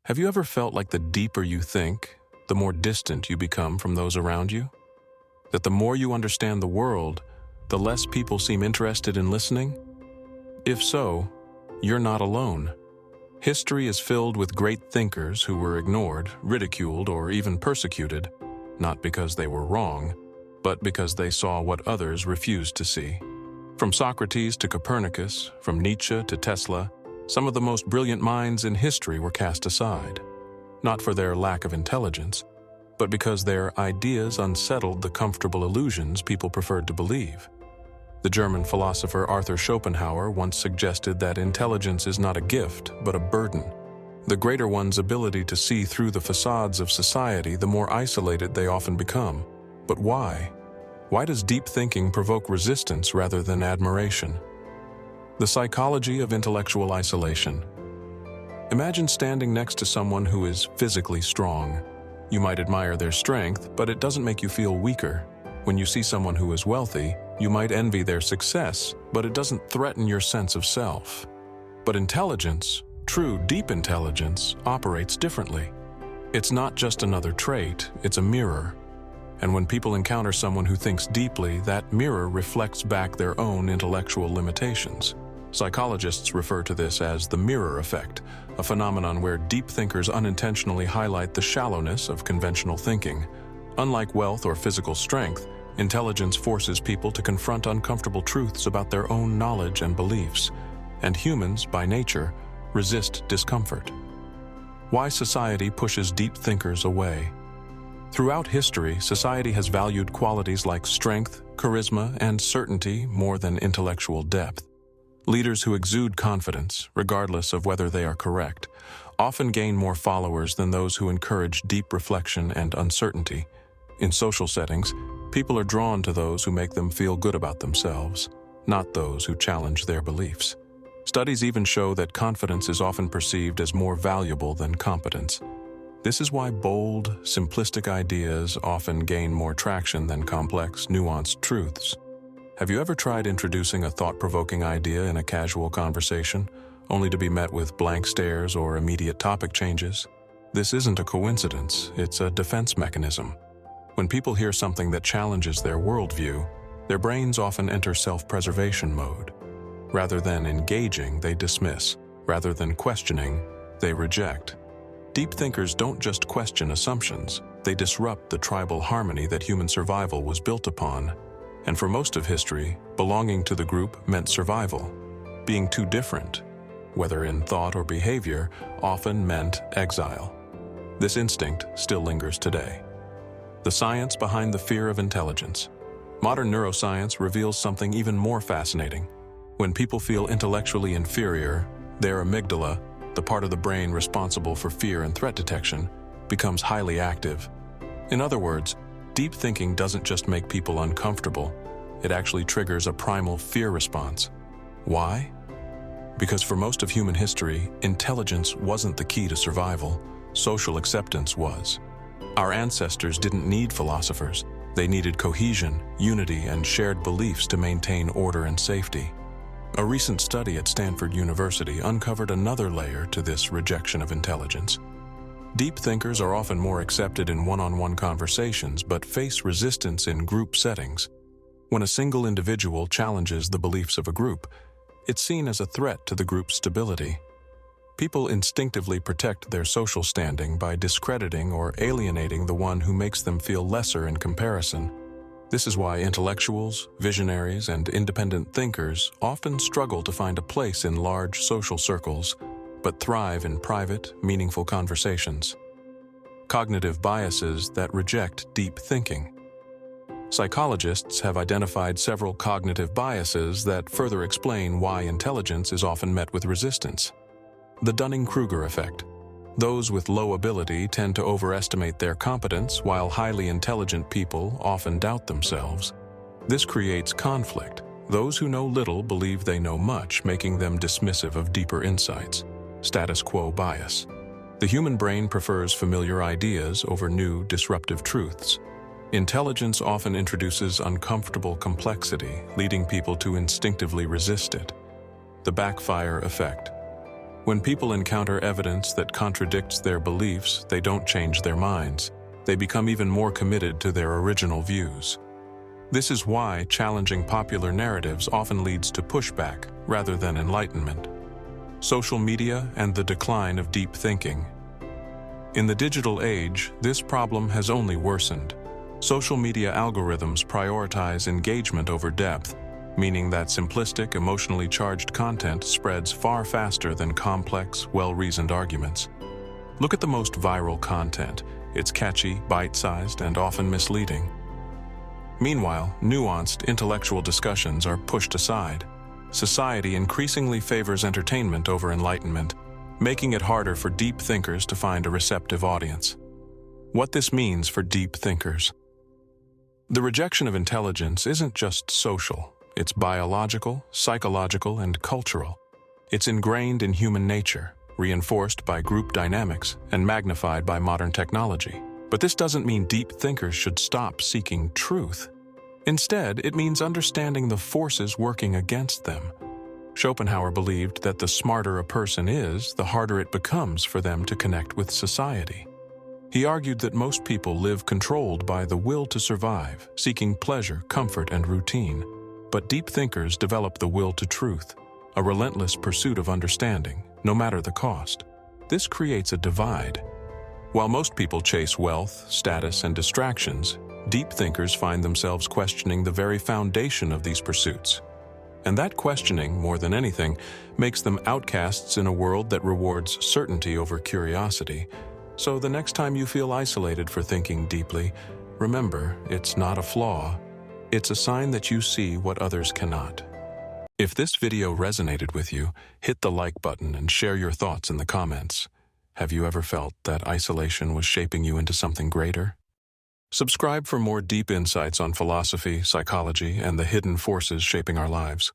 Have you ever felt like the deeper you think, the more distant you become from those around you? That the more you understand the world, the less people seem interested in listening? If so, you're not alone. History is filled with great thinkers who were ignored, ridiculed, or even persecuted, not because they were wrong, but because they saw what others refused to see. From Socrates to Copernicus, from Nietzsche to Tesla, some of the most brilliant minds in history were cast aside, not for their lack of intelligence, but because their ideas unsettled the comfortable illusions people preferred to believe. The German philosopher Arthur Schopenhauer once suggested that intelligence is not a gift, but a burden. The greater one's ability to see through the facades of society, the more isolated they often become. But why? Why does deep thinking provoke resistance rather than admiration? The psychology of intellectual isolation. Imagine standing next to someone who is physically strong. You might admire their strength, but it doesn't make you feel weaker. When you see someone who is wealthy, you might envy their success, but it doesn't threaten your sense of self. But intelligence, true deep intelligence, operates differently. It's not just another trait, it's a mirror. And when people encounter someone who thinks deeply, that mirror reflects back their own intellectual limitations. Psychologists refer to this as the mirror effect, a phenomenon where deep thinkers unintentionally highlight the shallowness of conventional thinking. Unlike wealth or physical strength, intelligence forces people to confront uncomfortable truths about their own knowledge and beliefs, and humans, by nature, resist discomfort. Why society pushes deep thinkers away? Throughout history, society has valued qualities like strength, charisma, and certainty more than intellectual depth. Leaders who exude confidence, regardless of whether they are correct, often gain more followers than those who encourage deep reflection and uncertainty. In social settings, people are drawn to those who make them feel good about themselves, not those who challenge their beliefs. Studies even show that confidence is often perceived as more valuable than competence. This is why bold, simplistic ideas often gain more traction than complex, nuanced truths. Have you ever tried introducing a thought-provoking idea in a casual conversation, only to be met with blank stares or immediate topic changes? This isn't a coincidence, it's a defense mechanism. When people hear something that challenges their worldview, their brains often enter self-preservation mode. Rather than engaging, they dismiss. Rather than questioning, they reject. Deep thinkers don't just question assumptions, they disrupt the tribal harmony that human survival was built upon. And for most of history, belonging to the group meant survival. Being too different, whether in thought or behavior, often meant exile. This instinct still lingers today. The science behind the fear of intelligence. Modern neuroscience reveals something even more fascinating. When people feel intellectually inferior, their amygdala, the part of the brain responsible for fear and threat detection, becomes highly active. In other words, deep thinking doesn't just make people uncomfortable, it actually triggers a primal fear response. Why? Because for most of human history, intelligence wasn't the key to survival, social acceptance was. Our ancestors didn't need philosophers, they needed cohesion, unity, and shared beliefs to maintain order and safety. A recent study at Stanford University uncovered another layer to this rejection of intelligence. Deep thinkers are often more accepted in one-on-one conversations but face resistance in group settings. When a single individual challenges the beliefs of a group, it's seen as a threat to the group's stability. People instinctively protect their social standing by discrediting or alienating the one who makes them feel lesser in comparison. This is why intellectuals, visionaries, and independent thinkers often struggle to find a place in large social circles, but thrive in private, meaningful conversations. Cognitive biases that reject deep thinking. Psychologists have identified several cognitive biases that further explain why intelligence is often met with resistance. The Dunning-Kruger effect. Those with low ability tend to overestimate their competence, while highly intelligent people often doubt themselves. This creates conflict. Those who know little believe they know much, making them dismissive of deeper insights. Status quo bias. The human brain prefers familiar ideas over new, disruptive truths. Intelligence often introduces uncomfortable complexity, leading people to instinctively resist it. The backfire effect. When people encounter evidence that contradicts their beliefs, they don't change their minds. They become even more committed to their original views. This is why challenging popular narratives often leads to pushback rather than enlightenment. Social media and the decline of deep thinking. In the digital age, this problem has only worsened. Social media algorithms prioritize engagement over depth, meaning that simplistic, emotionally charged content spreads far faster than complex, well-reasoned arguments. Look at the most viral content. It's catchy, bite-sized, and often misleading. Meanwhile, nuanced intellectual discussions are pushed aside. Society increasingly favors entertainment over enlightenment, making it harder for deep thinkers to find a receptive audience. What this means for deep thinkers. The rejection of intelligence isn't just social. It's biological, psychological, and cultural. It's ingrained in human nature, reinforced by group dynamics and magnified by modern technology. But this doesn't mean deep thinkers should stop seeking truth. Instead, it means understanding the forces working against them. Schopenhauer believed that the smarter a person is, the harder it becomes for them to connect with society. He argued that most people live controlled by the will to survive, seeking pleasure, comfort, and routine. But deep thinkers develop the will to truth, a relentless pursuit of understanding, no matter the cost. This creates a divide. While most people chase wealth, status, and distractions, deep thinkers find themselves questioning the very foundation of these pursuits. And that questioning, more than anything, makes them outcasts in a world that rewards certainty over curiosity. So the next time you feel isolated for thinking deeply, remember, it's not a flaw. It's a sign that you see what others cannot. If this video resonated with you, hit the like button and share your thoughts in the comments. Have you ever felt that isolation was shaping you into something greater? Subscribe for more deep insights on philosophy, psychology, and the hidden forces shaping our lives.